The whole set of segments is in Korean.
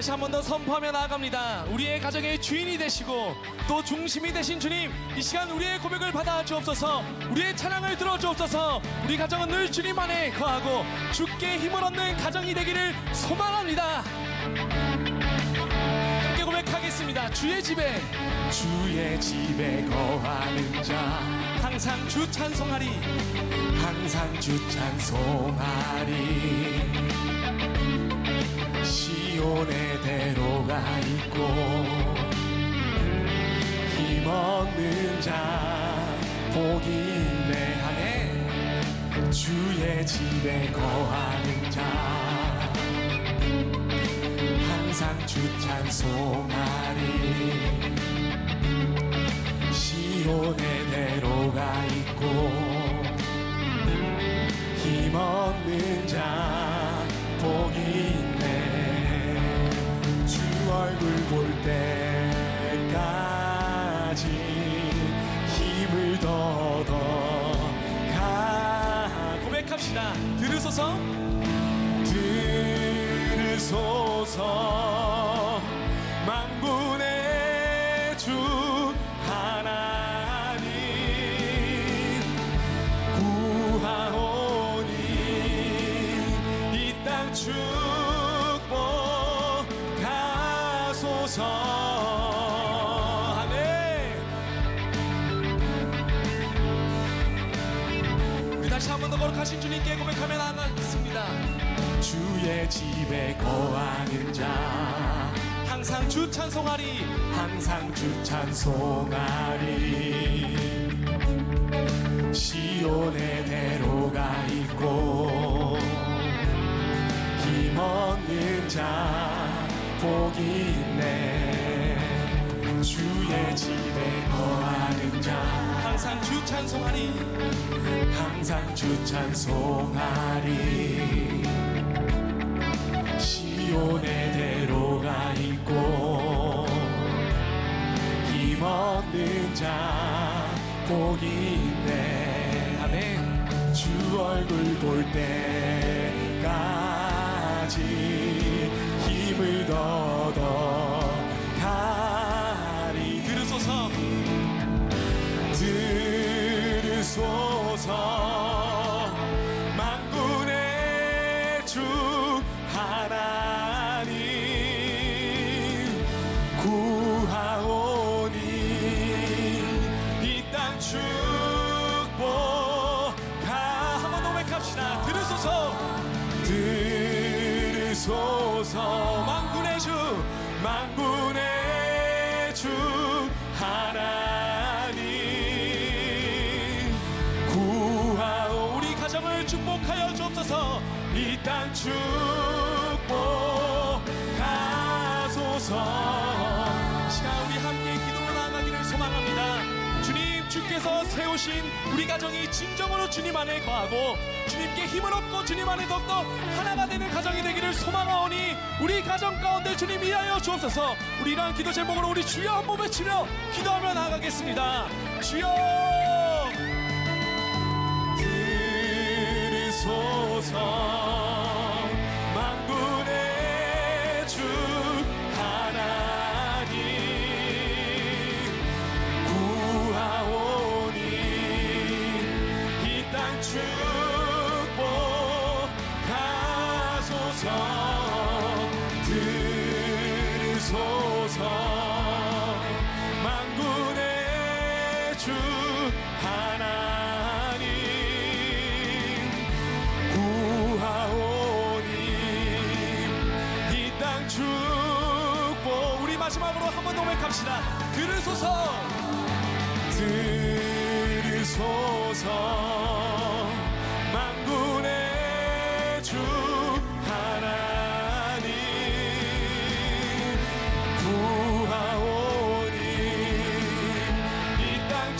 다시 한 번 더 선포하며 나아갑니다. 우리의 가정의 주인이 되시고 또 중심이 되신 주님, 이 시간 우리의 고백을 받아 주옵소서. 우리의 찬양을 들어 주옵소서. 우리 가정은 늘 주님 안에 거하고 주께 힘을 얻는 가정이 되기를 소망합니다. 함께 고백하겠습니다. 주의 집에 거하는 자 항상 주 찬송하리, 항상 주 찬송하리. 시온의 대로가 있고 힘없는 자 복이 있네 하네. 주의 집에 거하는 자 항상 주 찬송하리. 시온의 대로가 있고 힘없는 자 복이 있네. 주 얼굴 볼 때까지 힘을 더 고백합시다. 들으소서, 들으소서. 만군의 주 하나님 구하오니 이 땅 축복하소서. 아멘. 우리 다시 한 번 더 거룩하신 주님께 고백하며 나아가겠습니다. 주의 집에 거하는 자 항상 주 찬송하리, 항상 주 찬송하리. 시온의 대로가 있고 힘없는 자 복이 있네. 주의 집에 거하는 자 항상 주 찬송하리, 항상 주 찬송하리. 시온의 대로가 있고 힘없는 자 복이 있네. 아멘. 주 얼굴 볼 때까지 힘을 더더가리. 들으소서, 들으소서. 만군의 주 하나님 구하오니 이 땅 축복하. 한번 더 고백합시다. 들으소서, 들으소서. 만군의 주, 만군의 주 하나님 구하오. 우리 가정을 축복하여 주옵소서. 이 땅 축복하소서. 시간 우리 함께 기도로 나아가기를 소망합니다. 주님, 주께서 세우신 우리 가정이 진정으로 주님 안에 거하고 주님께 힘을 얻고 주님 안에 더욱더 하나가 되는 가정이 되기를 소망하오니 우리 가정 가운데 주님 이하여 주옵소서. 우리 이러한 기도 제목으로 우리 주여 한번 외치며 기도하며 나아가겠습니다. 주여 들으소서. 만군의 주 하나님 구하오니 이 땅 축복하소서. 들으소서. 만군의 주 하나님 구하오니 이 땅 축복. 우리 마지막으로 한 번 더 고백합시다. 들으소서, 들으소서. 만군의 주 하나님 구하오니 이 땅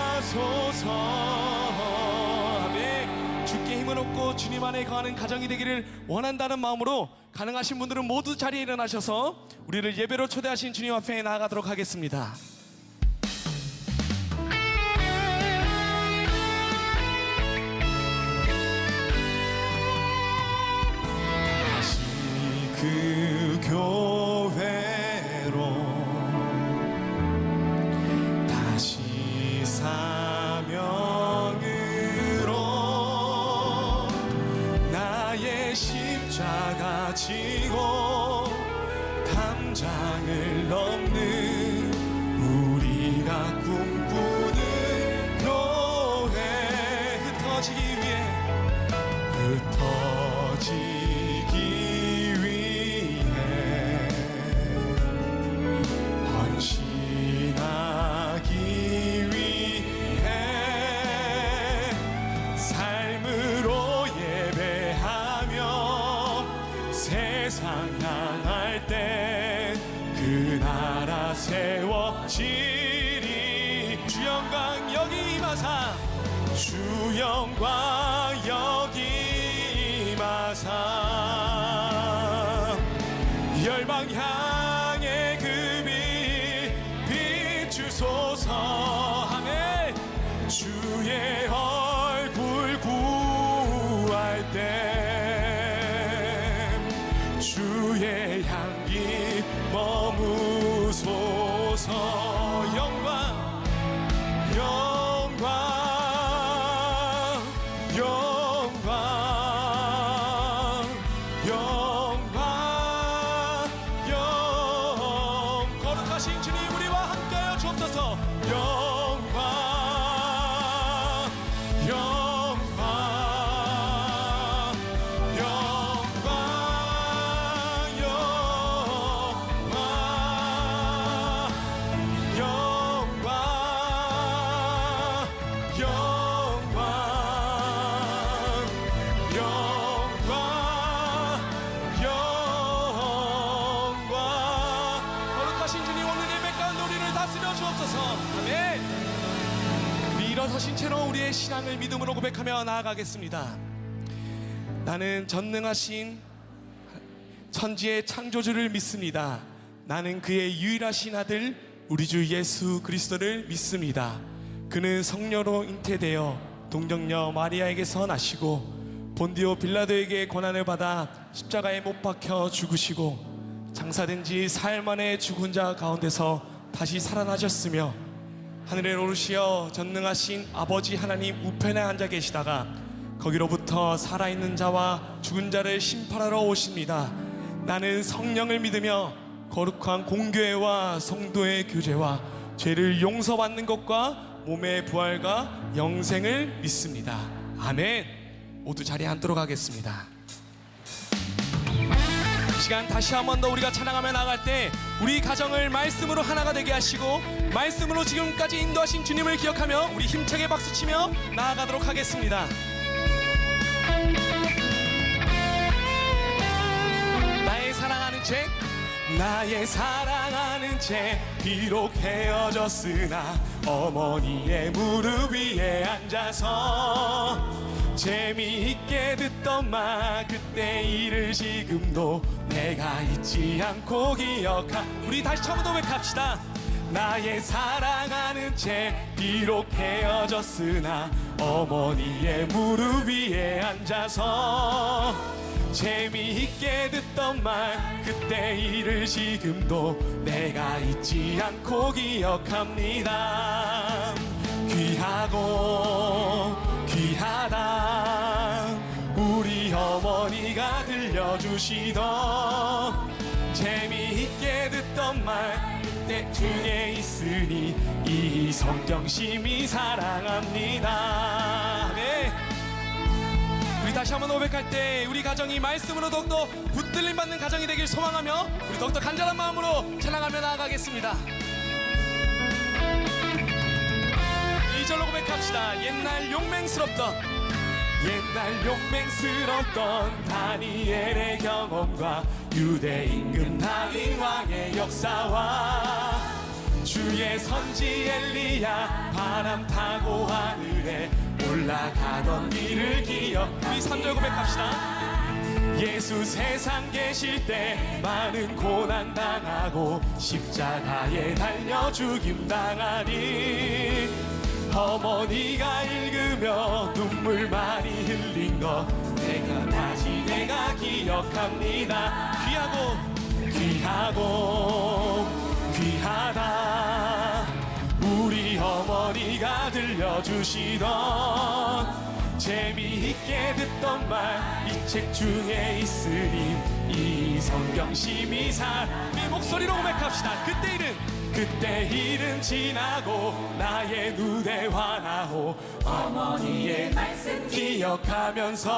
축복하소서. 아멘. 주께 힘을 얻고 주님 안에 거하는 가정이 되기를 원한다는 마음으로 가능하신 분들은 모두 자리에 일어나셔서 우리를 예배로 초대하신 주님 앞에 나아가도록 하겠습니다. 가지고 담장을 넘는 우리가 꿈꾸는 교회 흩어지기 위해 헌신하기 위해 삶으로 예배하며 세상 향할 때 그 나라 세워지리. 주 영광 여기 임하사 주 영광 여기 임하사 열방 향해 그 빛 비추소서 하네. 주의 얼굴 구할 때 주의 향기 머무소서. 영광 영광 영광 영광 거룩하신 주님 우리와 함께하여 주옵소서. 영광 영광 영광 영광 거룩하신 주님 오늘 예배 가운데 우리를 다스려 주옵소서. 아멘. 우리 일어서신 채로 우리의 신앙을 믿음으로 고백하며 나아가겠습니다. 나는 전능하신 천지의 창조주를 믿습니다. 나는 그의 유일하신 아들 우리 주 예수 그리스도를 믿습니다. 그는 성녀로 잉태되어 동정녀 마리아에게서 나시고 본디오 빌라도에게 고난을 받아 십자가에 못 박혀 죽으시고 장사된 지 사흘 만에 죽은 자 가운데서 다시 살아나셨으며 하늘에 오르시어 전능하신 아버지 하나님 우편에 앉아 계시다가 거기로부터 살아있는 자와 죽은 자를 심판하러 오십니다. 나는 성령을 믿으며 거룩한 공교회와 성도의 교제와 죄를 용서받는 것과 몸의 부활과 영생을 믿습니다. 아멘. 모두 자리에 앉도록 하겠습니다. 이 시간 다시 한 번 더 우리가 찬양하며 나아갈 때 우리 가정을 말씀으로 하나가 되게 하시고 말씀으로 지금까지 인도하신 주님을 기억하며 우리 힘차게 박수치며 나아가도록 하겠습니다. 나의 사랑하는 죄 나의 사랑하는 죄 비록 헤어졌으나 어머니의 무릎 위에 앉아서 재미있게 듣던 말 그때 일을 지금도 내가 잊지 않고 기억하. 우리 다시 처음부터 고백합시다. 나의 사랑하는 죄 비록 헤어졌으나 어머니의 무릎 위에 앉아서 재미있게 듣던 말 그때 일을 지금도 내가 잊지 않고 기억합니다. 귀하고 귀하다 우리 어머니가 들려주시던 재미있게 듣던 말 내 중에 있으니 이 성정심이 사랑합니다. 네. 우리 다시 한번 고백할 때 우리 가정이 말씀으로 더욱더 붙들림 받는 가정이 되길 소망하며 우리 더욱더 간절한 마음으로 찬양하며 나아가겠습니다. 2절로 고백합시다. 옛날 용맹스럽던 다니엘의 경험과 유대 임금 다윗 왕의 역사와 주의 선지 엘리야 바람 타고 하늘에 올라가던 일을 기억. 우리 3절 고백합시다. 예수 세상 계실 때 많은 고난 당하고 십자가에 달려 죽임 당하니 어머니가 읽으며 눈물 많이 흘린 거 내가 기억합니다. 귀하고 귀하다 우리 어머니가 들려주시던 재미있게 듣던 말 이 책 중에 있으니 이 성경 심히 우리 목소리로 고백합시다. 그때 일은 지나고 나의 눈에 환하고 어머니의 말씀 기억하면서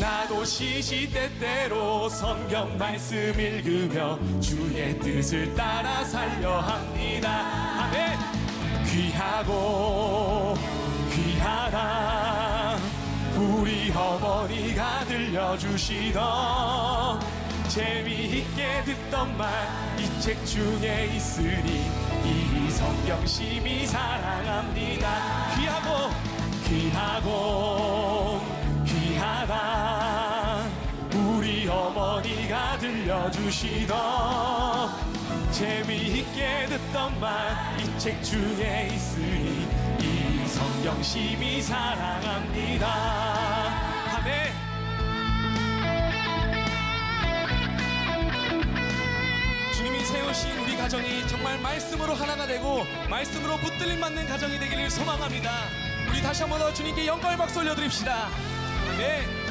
나도 시시때때로 성경 말씀 읽으며 주의 뜻을 따라 살려 합니다. 아멘. 귀하고 귀하다 우리 어머니가 들려주시던 재미있게 듣던 말 이 책 중에 있으니 이 성경 심히 사랑합니다. 귀하고 귀하다 우리 어머니가 들려주시던 재미있게 듣던 말 이 책 중에 있으니 이 성경 심히 사랑합니다. 아멘. 주님이 세우신 우리 가정이 정말 말씀으로 하나가 되고 말씀으로 붙들림 받는 가정이 되기를 소망합니다. 우리 다시 한번 더 주님께 영광의 박수 올려드립시다. 아멘.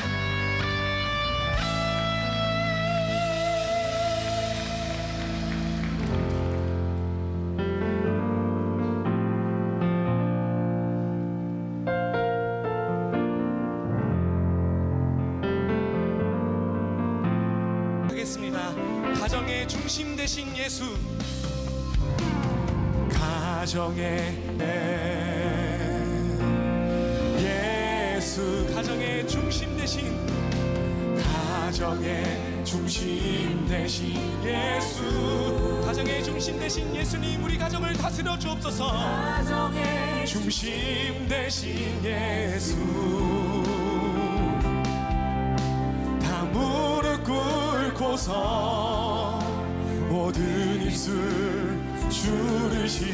가정의 중심 되신 예수, 가정의 예수, 가정의 중심 되신 예수, 가정의 중심 되신 예수님 우리 가정을 다스려 주옵소서. 가정의 중심 되신 예수 다 무릎 꿇고서 모든 입술 주를 칭하네.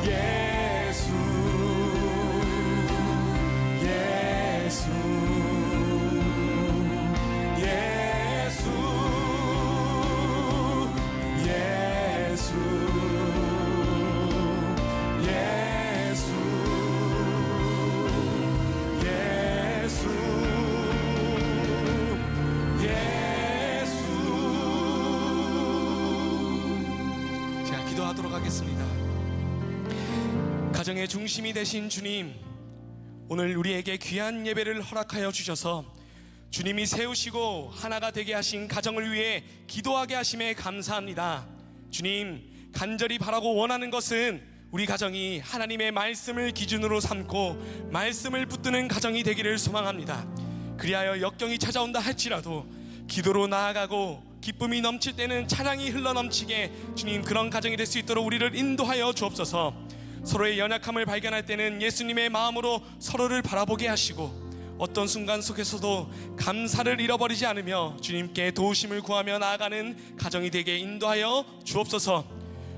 예수 예수 예수 예수 기도하도록 하겠습니다. 가정의 중심이 되신 주님, 오늘 우리에게 귀한 예배를 허락하여 주셔서 주님이 세우시고 하나가 되게 하신 가정을 위해 기도하게 하심에 감사합니다. 주님, 간절히 바라고 원하는 것은 우리 가정이 하나님의 말씀을 기준으로 삼고 말씀을 붙드는 가정이 되기를 소망합니다. 그리하여 역경이 찾아온다 할지라도 기도로 나아가고 기쁨이 넘칠 때는 찬양이 흘러넘치게 주님 그런 가정이 될 수 있도록 우리를 인도하여 주옵소서. 서로의 연약함을 발견할 때는 예수님의 마음으로 서로를 바라보게 하시고 어떤 순간 속에서도 감사를 잃어버리지 않으며 주님께 도우심을 구하며 나아가는 가정이 되게 인도하여 주옵소서.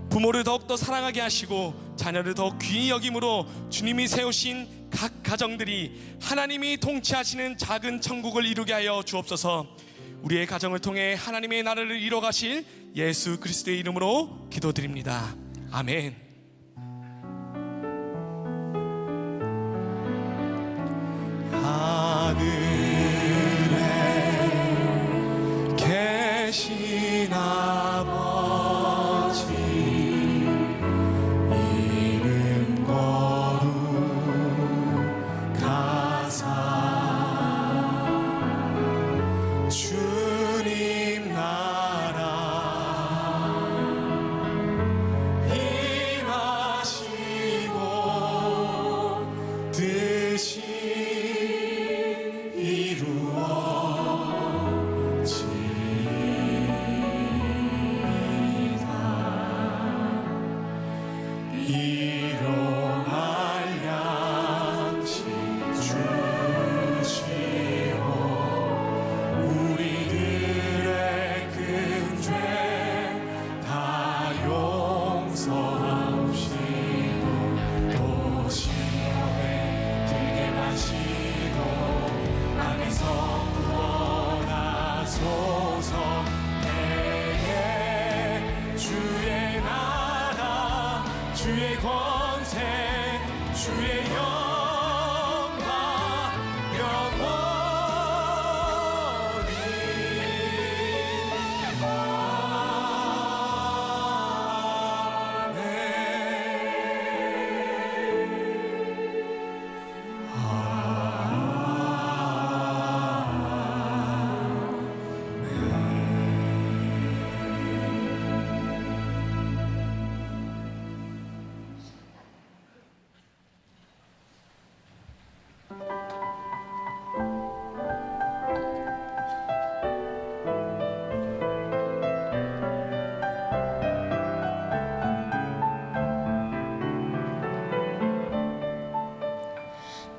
부모를 더욱더 사랑하게 하시고 자녀를 더욱 귀히 여김으로 주님이 세우신 각 가정들이 하나님이 통치하시는 작은 천국을 이루게 하여 주옵소서. 우리의 가정을 통해 하나님의 나라를 이뤄가실 예수 그리스도의 이름으로 기도드립니다. 아멘. 하늘에 계신 아버지 이름 거룩하사 주님 나라 임하시고 뜻이 주의 권세 주의 영광 영원히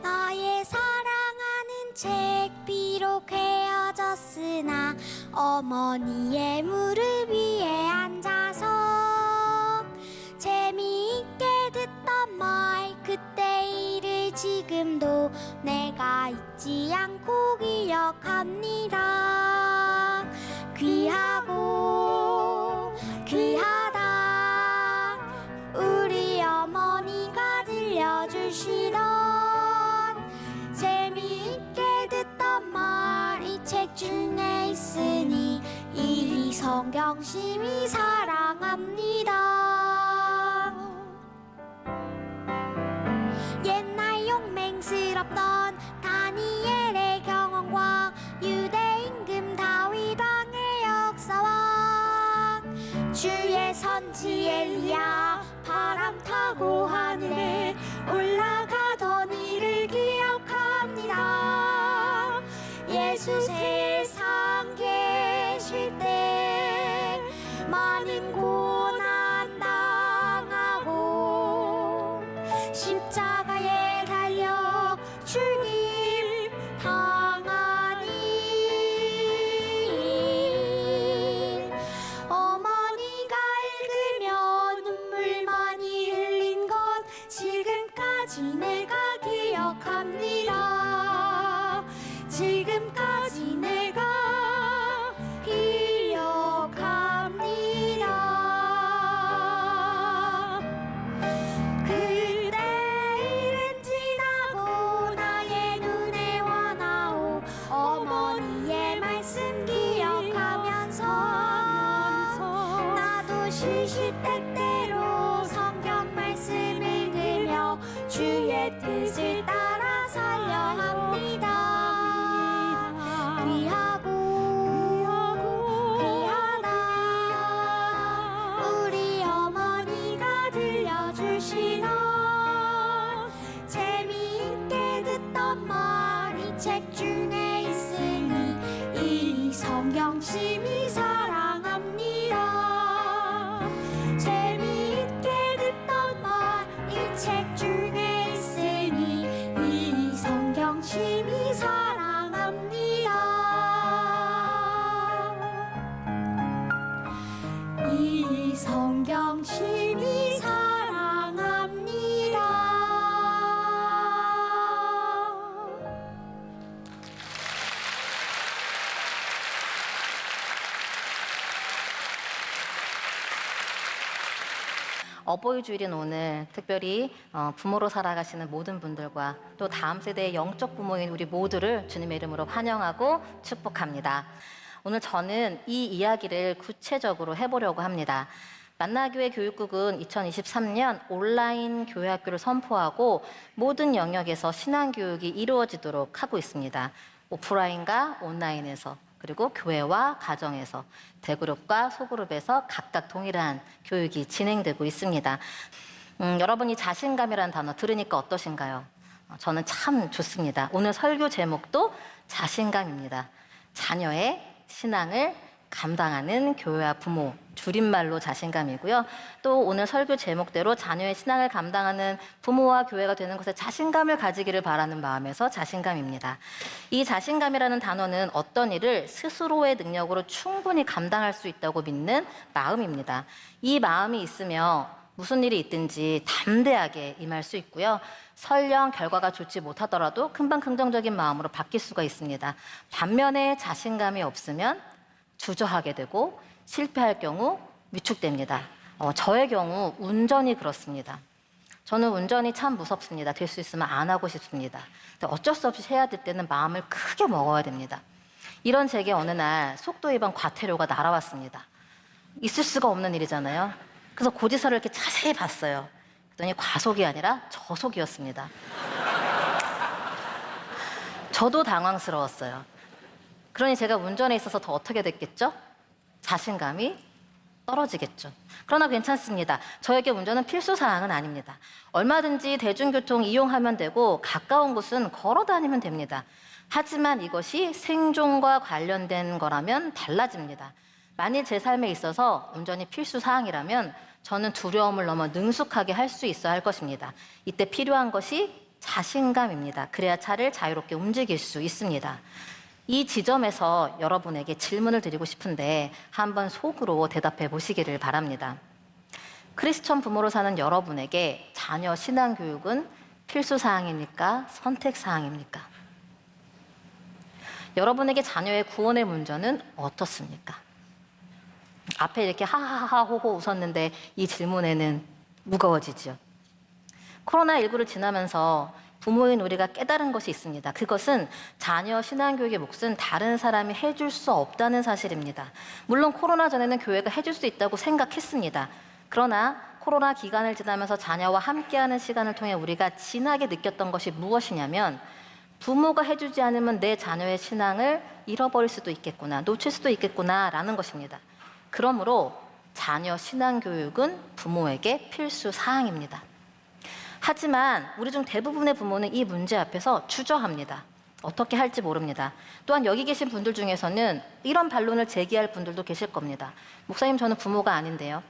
너의 사랑하는 책 비록 헤어졌으나 어머니의 무릎 위에 앉아서 재미있게 듣던 말 그때 일을 지금도 내가 잊지 않고 기억합니다. 귀하고 귀하다 우리 어머니가 들려주시던 재미있게 듣던 말 이 책 중에 있으니 이 성경 심히 사랑합니다. 옛날 용맹스럽던 다니엘의 경험과 유대 임금 다윗 왕의 역사와 주의 선지 엘리야 바람 타고 하늘에 올라가던 일을 기억합니다. 예수 세상 계실 때 많은 고난 당하고 십자가에 달려 죽임 당하니 어머니가 읽으며 눈물 많이 흘린 것 지금까지 내가 기억합니다. 지금까지 내가 기억합니다. 그때 일은 지나고 나의 눈에 와나오 어머니의 말씀 기억하면서 나도 시시때때로 성경 말씀 읽으며 주의 뜻을 따라 살려 합니다. 귀하고 귀하다 우리 어머니가 들려주시던 재미있게 듣던 말 이 책 중에 있으니 이 성경 심히 사랑합니다. 재미있게 듣던 말 이 책 중에 있으니 이 성경 심히 사랑합니다. 이 성경 심히 사랑합니다. 어버이 주일인 오늘 특별히 부모로 살아가시는 모든 분들과 또 다음 세대의 영적 부모인 우리 모두를 주님의 이름으로 환영하고 축복합니다. 오늘 저는 이 이야기를 구체적으로 해보려고 합니다. 만나교회 교육국은 2023년 온라인 교회학교를 선포하고 모든 영역에서 신앙교육이 이루어지도록 하고 있습니다. 오프라인과 온라인에서 그리고 교회와 가정에서 대그룹과 소그룹에서 각각 동일한 교육이 진행되고 있습니다. 여러분이 자신감이라는 단어 들으니까 어떠신가요? 저는 참 좋습니다. 오늘 설교 제목도 자신감입니다. 자녀의 신앙을 감당하는 교회와 부모, 줄임말로 자신감이고요. 또 오늘 설교 제목대로 자녀의 신앙을 감당하는 부모와 교회가 되는 것에 자신감을 가지기를 바라는 마음에서 자신감입니다. 이 자신감이라는 단어는 어떤 일을 스스로의 능력으로 충분히 감당할 수 있다고 믿는 마음입니다. 이 마음이 있으며 무슨 일이 있든지 담대하게 임할 수 있고요. 설령 결과가 좋지 못하더라도 금방 긍정적인 마음으로 바뀔 수가 있습니다. 반면에 자신감이 없으면 주저하게 되고 실패할 경우 위축됩니다. 저의 경우 운전이 그렇습니다. 저는 운전이 참 무섭습니다. 될 수 있으면 안 하고 싶습니다. 근데 어쩔 수 없이 해야 될 때는 마음을 크게 먹어야 됩니다. 이런 제게 어느 날 속도 위반 과태료가 날아왔습니다. 있을 수가 없는 일이잖아요. 그래서 고지서를 이렇게 자세히 봤어요. 그랬더니 과속이 아니라 저속이었습니다. 저도 당황스러웠어요. 그러니 제가 운전에 있어서 더 어떻게 됐겠죠? 자신감이 떨어지겠죠. 그러나 괜찮습니다. 저에게 운전은 필수 사항은 아닙니다. 얼마든지 대중교통 이용하면 되고 가까운 곳은 걸어 다니면 됩니다. 하지만 이것이 생존과 관련된 거라면 달라집니다. 만일 제 삶에 있어서 운전이 필수 사항이라면 저는 두려움을 넘어 능숙하게 할 수 있어야 할 것입니다. 이때 필요한 것이 자신감입니다. 그래야 차를 자유롭게 움직일 수 있습니다. 이 지점에서 여러분에게 질문을 드리고 싶은데 한번 속으로 대답해 보시기를 바랍니다. 크리스천 부모로 사는 여러분에게 자녀 신앙교육은 필수 사항입니까? 선택 사항입니까? 여러분에게 자녀의 구원의 문제는 어떻습니까? 앞에 이렇게 하하하 호호 웃었는데 이 질문에는 무거워지죠. 코로나19를 지나면서 부모인 우리가 깨달은 것이 있습니다. 그것은 자녀 신앙교육의 몫은 다른 사람이 해줄 수 없다는 사실입니다. 물론 코로나 전에는 교회가 해줄 수 있다고 생각했습니다. 그러나 코로나 기간을 지나면서 자녀와 함께하는 시간을 통해 우리가 진하게 느꼈던 것이 무엇이냐면 부모가 해주지 않으면 내 자녀의 신앙을 잃어버릴 수도 있겠구나, 놓칠 수도 있겠구나라는 것입니다. 그러므로 자녀 신앙교육은 부모에게 필수 사항입니다. 하지만 우리 중 대부분의 부모는 이 문제 앞에서 주저합니다. 어떻게 할지 모릅니다. 또한 여기 계신 분들 중에서는 이런 반론을 제기할 분들도 계실 겁니다. 목사님, 저는 부모가 아닌데요.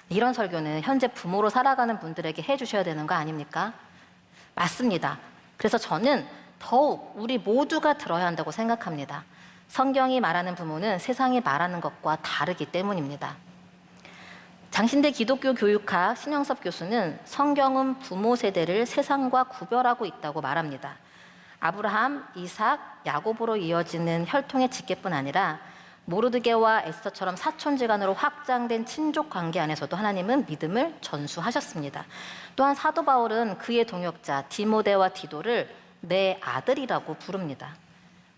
이런 설교는 현재 부모로 살아가는 분들에게 해주셔야 되는 거 아닙니까? 맞습니다. 그래서 저는 더욱 우리 모두가 들어야 한다고 생각합니다. 성경이 말하는 부모는 세상이 말하는 것과 다르기 때문입니다. 장신대 기독교 교육학 신영섭 교수는 성경은 부모 세대를 세상과 구별하고 있다고 말합니다. 아브라함, 이삭, 야곱으로 이어지는 혈통의 직계뿐 아니라 모르드게와 에스더처럼 사촌지간으로 확장된 친족 관계 안에서도 하나님은 믿음을 전수하셨습니다. 또한 사도 바울은 그의 동역자 디모데와 디도를 내 아들이라고 부릅니다.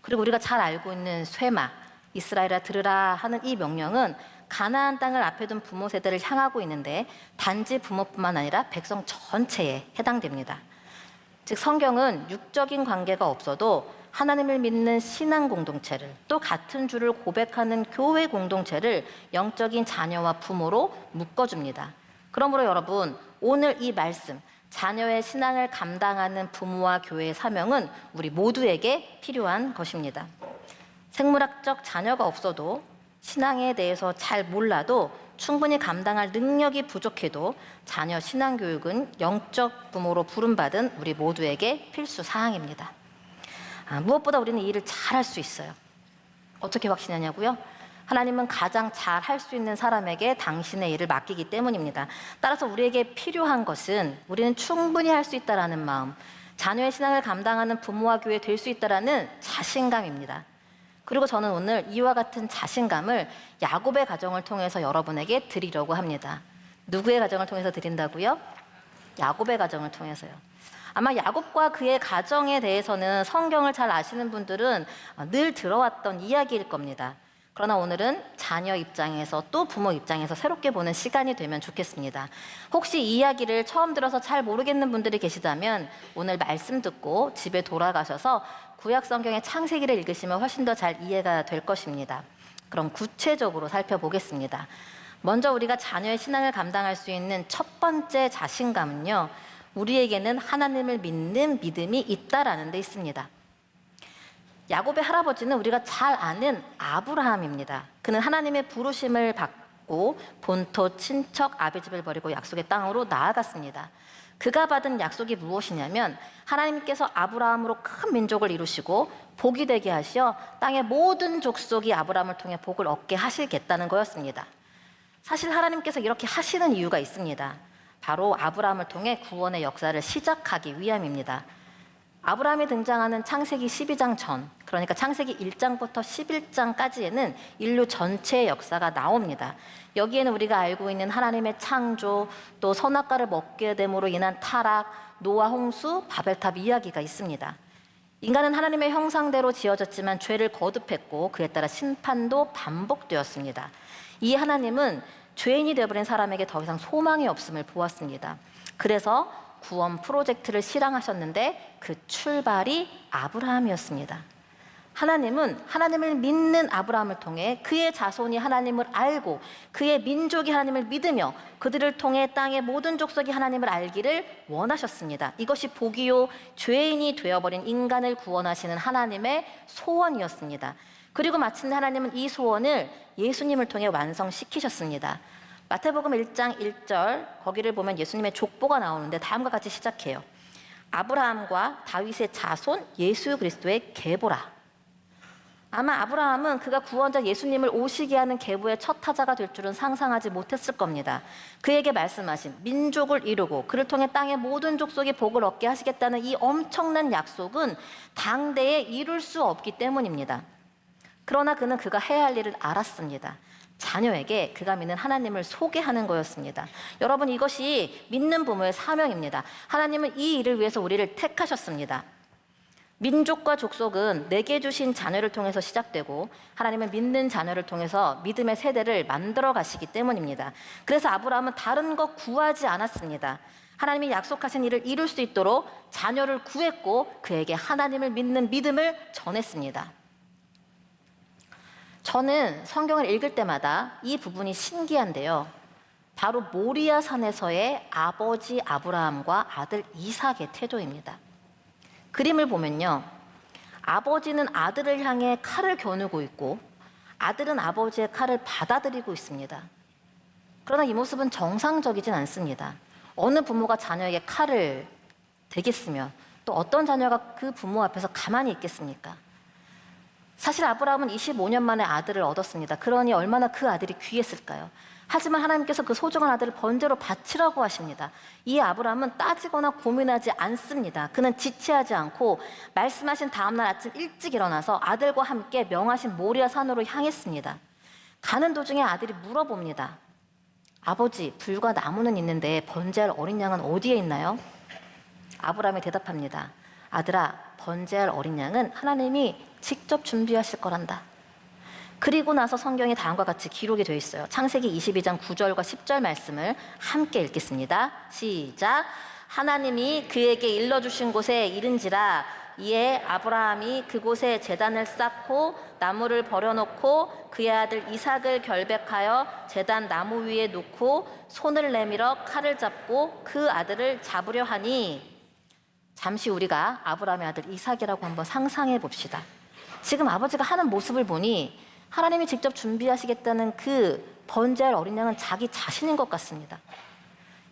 그리고 우리가 잘 알고 있는 쇠마, 이스라엘아 들으라 하는 이 명령은 가나안 땅을 앞에 둔 부모 세대를 향하고 있는데 단지 부모뿐만 아니라 백성 전체에 해당됩니다. 즉 성경은 육적인 관계가 없어도 하나님을 믿는 신앙 공동체를, 또 같은 주를 고백하는 교회 공동체를 영적인 자녀와 부모로 묶어줍니다. 그러므로 여러분, 오늘 이 말씀, 자녀의 신앙을 감당하는 부모와 교회의 사명은 우리 모두에게 필요한 것입니다. 생물학적 자녀가 없어도, 신앙에 대해서 잘 몰라도, 충분히 감당할 능력이 부족해도 자녀 신앙 교육은 영적 부모로 부름받은 우리 모두에게 필수 사항입니다. 무엇보다 우리는 이 일을 잘 할 수 있어요. 어떻게 확신하냐고요? 하나님은 가장 잘 할 수 있는 사람에게 당신의 일을 맡기기 때문입니다. 따라서 우리에게 필요한 것은 우리는 충분히 할 수 있다라는 마음, 자녀의 신앙을 감당하는 부모와 교회 될 수 있다라는 자신감입니다. 그리고 저는 오늘 이와 같은 자신감을 야곱의 가정을 통해서 여러분에게 드리려고 합니다. 누구의 가정을 통해서 드린다고요? 야곱의 가정을 통해서요. 아마 야곱과 그의 가정에 대해서는 성경을 잘 아시는 분들은 늘 들어왔던 이야기일 겁니다. 그러나 오늘은 자녀 입장에서 또 부모 입장에서 새롭게 보는 시간이 되면 좋겠습니다. 혹시 이 이야기를 처음 들어서 잘 모르겠는 분들이 계시다면 오늘 말씀 듣고 집에 돌아가셔서 구약 성경의 창세기를 읽으시면 훨씬 더 잘 이해가 될 것입니다. 그럼 구체적으로 살펴보겠습니다. 먼저 우리가 자녀의 신앙을 감당할 수 있는 첫 번째 자신감은요, 우리에게는 하나님을 믿는 믿음이 있다라는 데 있습니다. 야곱의 할아버지는 우리가 잘 아는 아브라함입니다. 그는 하나님의 부르심을 받고 본토 친척 아비집을 버리고 약속의 땅으로 나아갔습니다. 그가 받은 약속이 무엇이냐면 하나님께서 아브라함으로 큰 민족을 이루시고 복이 되게 하시어 땅의 모든 족속이 아브라함을 통해 복을 얻게 하시겠다는 거였습니다. 사실 하나님께서 이렇게 하시는 이유가 있습니다. 바로 아브라함을 통해 구원의 역사를 시작하기 위함입니다. 아브라함이 등장하는 창세기 12장 전, 그러니까 창세기 1장부터 11장까지에는 인류 전체의 역사가 나옵니다. 여기에는 우리가 알고 있는 하나님의 창조, 또 선악과를 먹게 됨으로 인한 타락, 노아 홍수, 바벨탑 이야기가 있습니다. 인간은 하나님의 형상대로 지어졌지만 죄를 거듭했고 그에 따라 심판도 반복되었습니다. 이 하나님은 죄인이 되어버린 사람에게 더 이상 소망이 없음을 보았습니다. 그래서 구원 프로젝트를 실행하셨는데 그 출발이 아브라함이었습니다. 하나님은 하나님을 믿는 아브라함을 통해 그의 자손이 하나님을 알고 그의 민족이 하나님을 믿으며 그들을 통해 땅의 모든 족속이 하나님을 알기를 원하셨습니다. 이것이 복이요 죄인이 되어버린 인간을 구원하시는 하나님의 소원이었습니다. 그리고 마침내 하나님은 이 소원을 예수님을 통해 완성시키셨습니다. 마태복음 1장 1절 거기를 보면 예수님의 족보가 나오는데 다음과 같이 시작해요. 아브라함과 다윗의 자손 예수 그리스도의 계보라. 아마 아브라함은 그가 구원자 예수님을 오시게 하는 계보의 첫 타자가 될 줄은 상상하지 못했을 겁니다. 그에게 말씀하신 민족을 이루고 그를 통해 땅의 모든 족속이 복을 얻게 하시겠다는 이 엄청난 약속은 당대에 이룰 수 없기 때문입니다. 그러나 그는 그가 해야 할 일을 알았습니다. 자녀에게 그가 믿는 하나님을 소개하는 거였습니다. 여러분, 이것이 믿는 부모의 사명입니다. 하나님은 이 일을 위해서 우리를 택하셨습니다. 민족과 족속은 내게 주신 자녀를 통해서 시작되고 하나님은 믿는 자녀를 통해서 믿음의 세대를 만들어 가시기 때문입니다. 그래서 아브라함은 다른 것 구하지 않았습니다. 하나님이 약속하신 일을 이룰 수 있도록 자녀를 구했고 그에게 하나님을 믿는 믿음을 전했습니다. 저는 성경을 읽을 때마다 이 부분이 신기한데요. 바로 모리아 산에서의 아버지 아브라함과 아들 이삭의 태도입니다. 그림을 보면요. 아버지는 아들을 향해 칼을 겨누고 있고 아들은 아버지의 칼을 받아들이고 있습니다. 그러나 이 모습은 정상적이진 않습니다. 어느 부모가 자녀에게 칼을 대겠으면 또 어떤 자녀가 그 부모 앞에서 가만히 있겠습니까? 사실 아브라함은 25년 만에 아들을 얻었습니다. 그러니 얼마나 그 아들이 귀했을까요? 하지만 하나님께서 그 소중한 아들을 번제로 바치라고 하십니다. 이 아브라함은 따지거나 고민하지 않습니다. 그는 지체하지 않고 말씀하신 다음날 아침 일찍 일어나서 아들과 함께 명하신 모리아 산으로 향했습니다. 가는 도중에 아들이 물어봅니다. 아버지, 불과 나무는 있는데 번제할 어린 양은 어디에 있나요? 아브라함이 대답합니다. 아들아, 번제할 어린 양은 하나님이 직접 준비하실 거란다. 그리고 나서 성경에 다음과 같이 기록이 되어 있어요. 창세기 22장 9절과 10절 말씀을 함께 읽겠습니다. 시작. 하나님이 그에게 일러주신 곳에 이른지라 이에 아브라함이 그곳에 제단을 쌓고 나무를 버려놓고 그의 아들 이삭을 결백하여 제단 나무 위에 놓고 손을 내밀어 칼을 잡고 그 아들을 잡으려 하니. 잠시 우리가 아브라함의 아들 이삭이라고 한번 상상해 봅시다. 지금 아버지가 하는 모습을 보니 하나님이 직접 준비하시겠다는 그 번제할 어린 양은 자기 자신인 것 같습니다.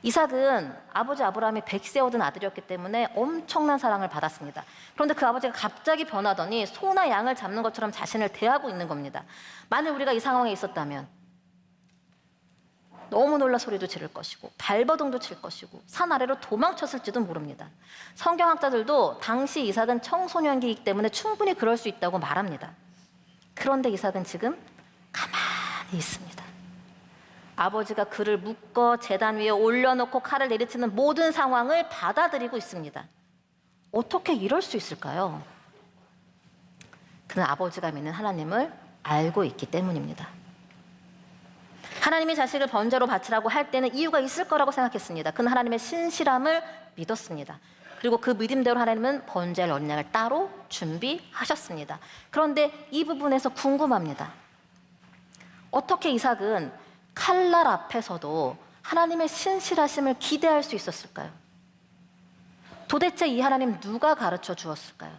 이삭은 아버지 아브라함이 100세 얻은 아들이었기 때문에 엄청난 사랑을 받았습니다. 그런데 그 아버지가 갑자기 변하더니 소나 양을 잡는 것처럼 자신을 대하고 있는 겁니다. 만일 우리가 이 상황에 있었다면 너무 놀라 소리도 지를 것이고 발버둥도 칠 것이고 산 아래로 도망쳤을지도 모릅니다. 성경학자들도 당시 이삭은 청소년기이기 때문에 충분히 그럴 수 있다고 말합니다. 그런데 이삭은 지금 가만히 있습니다. 아버지가 그를 묶어 제단 위에 올려놓고 칼을 내리치는 모든 상황을 받아들이고 있습니다. 어떻게 이럴 수 있을까요? 그는 아버지가 믿는 하나님을 알고 있기 때문입니다. 하나님이 자식을 번제로 바치라고 할 때는 이유가 있을 거라고 생각했습니다. 그는 하나님의 신실함을 믿었습니다. 그리고 그 믿음대로 하나님은 번제할 어린 양을 따로 준비하셨습니다. 그런데 이 부분에서 궁금합니다. 어떻게 이삭은 칼날 앞에서도 하나님의 신실하심을 기대할 수 있었을까요? 도대체 이 하나님 누가 가르쳐 주었을까요?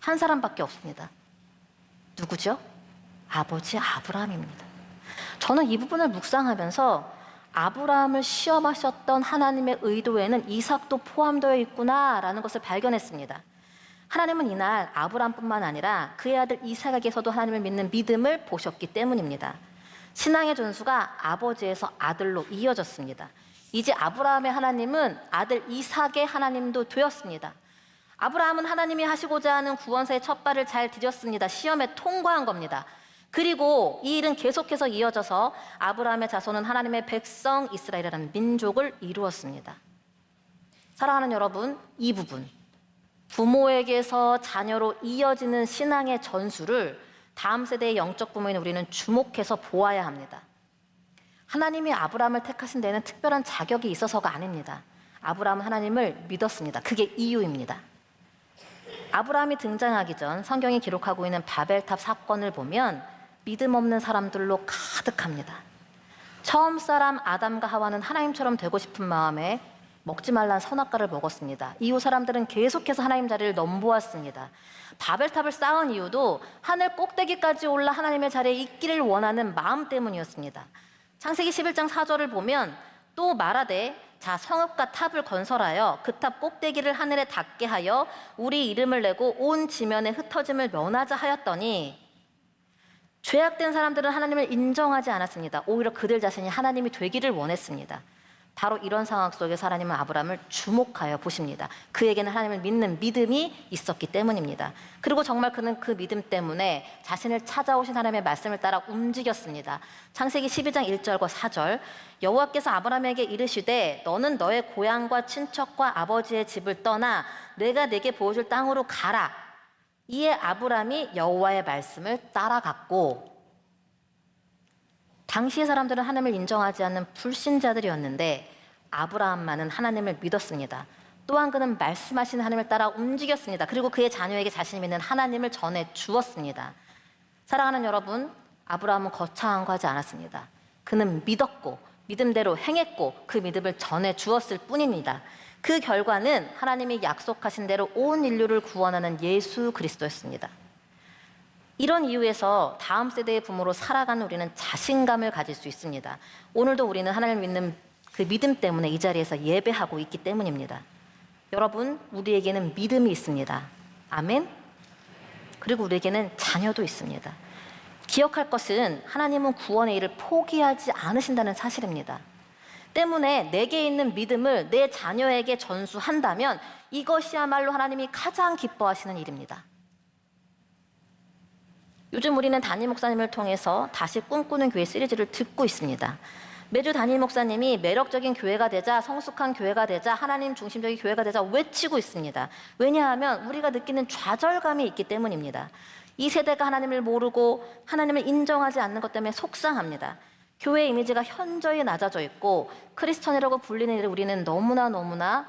한 사람밖에 없습니다. 누구죠? 아버지 아브라함입니다. 저는 이 부분을 묵상하면서 아브라함을 시험하셨던 하나님의 의도에는 이삭도 포함되어 있구나라는 것을 발견했습니다. 하나님은 이날 아브라함뿐만 아니라 그의 아들 이삭에게서도 하나님을 믿는 믿음을 보셨기 때문입니다. 신앙의 전수가 아버지에서 아들로 이어졌습니다. 이제 아브라함의 하나님은 아들 이삭의 하나님도 되었습니다. 아브라함은 하나님이 하시고자 하는 구원사의 첫 발을 잘 디뎠습니다. 시험에 통과한 겁니다. 그리고 이 일은 계속해서 이어져서 아브라함의 자손은 하나님의 백성 이스라엘이라는 민족을 이루었습니다. 사랑하는 여러분, 이 부분, 부모에게서 자녀로 이어지는 신앙의 전수를 다음 세대의 영적 부모인 우리는 주목해서 보아야 합니다. 하나님이 아브라함을 택하신 데는 특별한 자격이 있어서가 아닙니다. 아브라함은 하나님을 믿었습니다. 그게 이유입니다. 아브라함이 등장하기 전 성경이 기록하고 있는 바벨탑 사건을 보면 믿음 없는 사람들로 가득합니다. 처음 사람 아담과 하와는 하나님처럼 되고 싶은 마음에 먹지 말란 선악과를 먹었습니다. 이후 사람들은 계속해서 하나님 자리를 넘보았습니다. 바벨탑을 쌓은 이유도 하늘 꼭대기까지 올라 하나님의 자리에 있기를 원하는 마음 때문이었습니다. 창세기 11장 4절을 보면 또 말하되 자 성읍과 탑을 건설하여 그 탑 꼭대기를 하늘에 닿게 하여 우리 이름을 내고 온 지면에 흩어짐을 면하자 하였더니 죄악된 사람들은 하나님을 인정하지 않았습니다. 오히려 그들 자신이 하나님이 되기를 원했습니다. 바로 이런 상황 속에서 하나님은 아브라함을 주목하여 보십니다. 그에게는 하나님을 믿는 믿음이 있었기 때문입니다. 그리고 정말 그는 그 믿음 때문에 자신을 찾아오신 하나님의 말씀을 따라 움직였습니다. 창세기 12장 1절과 4절 여호와께서 아브라함에게 이르시되 너는 너의 고향과 친척과 아버지의 집을 떠나 내가 내게 보여줄 땅으로 가라. 이에 아브라함이 여호와의 말씀을 따라갔고 당시의 사람들은 하나님을 인정하지 않는 불신자들이었는데 아브라함만은 하나님을 믿었습니다. 또한 그는 말씀하신 하나님을 따라 움직였습니다. 그리고 그의 자녀에게 자신이 믿는 하나님을 전해 주었습니다. 사랑하는 여러분, 아브라함은 거창한 거 하지 않았습니다. 그는 믿었고 믿음대로 행했고 그 믿음을 전해 주었을 뿐입니다. 그 결과는 하나님이 약속하신 대로 온 인류를 구원하는 예수 그리스도였습니다. 이런 이유에서 다음 세대의 부모로 살아가는 우리는 자신감을 가질 수 있습니다. 오늘도 우리는 하나님을 믿는 그 믿음 때문에 이 자리에서 예배하고 있기 때문입니다. 여러분, 우리에게는 믿음이 있습니다. 아멘? 그리고 우리에게는 자녀도 있습니다. 기억할 것은 하나님은 구원의 일을 포기하지 않으신다는 사실입니다. 때문에 내게 있는 믿음을 내 자녀에게 전수한다면 이것이야말로 하나님이 가장 기뻐하시는 일입니다. 요즘 우리는 담임 목사님을 통해서 다시 꿈꾸는 교회 시리즈를 듣고 있습니다. 매주 담임 목사님이 매력적인 교회가 되자, 성숙한 교회가 되자, 하나님 중심적인 교회가 되자 외치고 있습니다. 왜냐하면 우리가 느끼는 좌절감이 있기 때문입니다. 이 세대가 하나님을 모르고 하나님을 인정하지 않는 것 때문에 속상합니다. 교회 이미지가 현저히 낮아져 있고 크리스천이라고 불리는 일을 우리는 너무나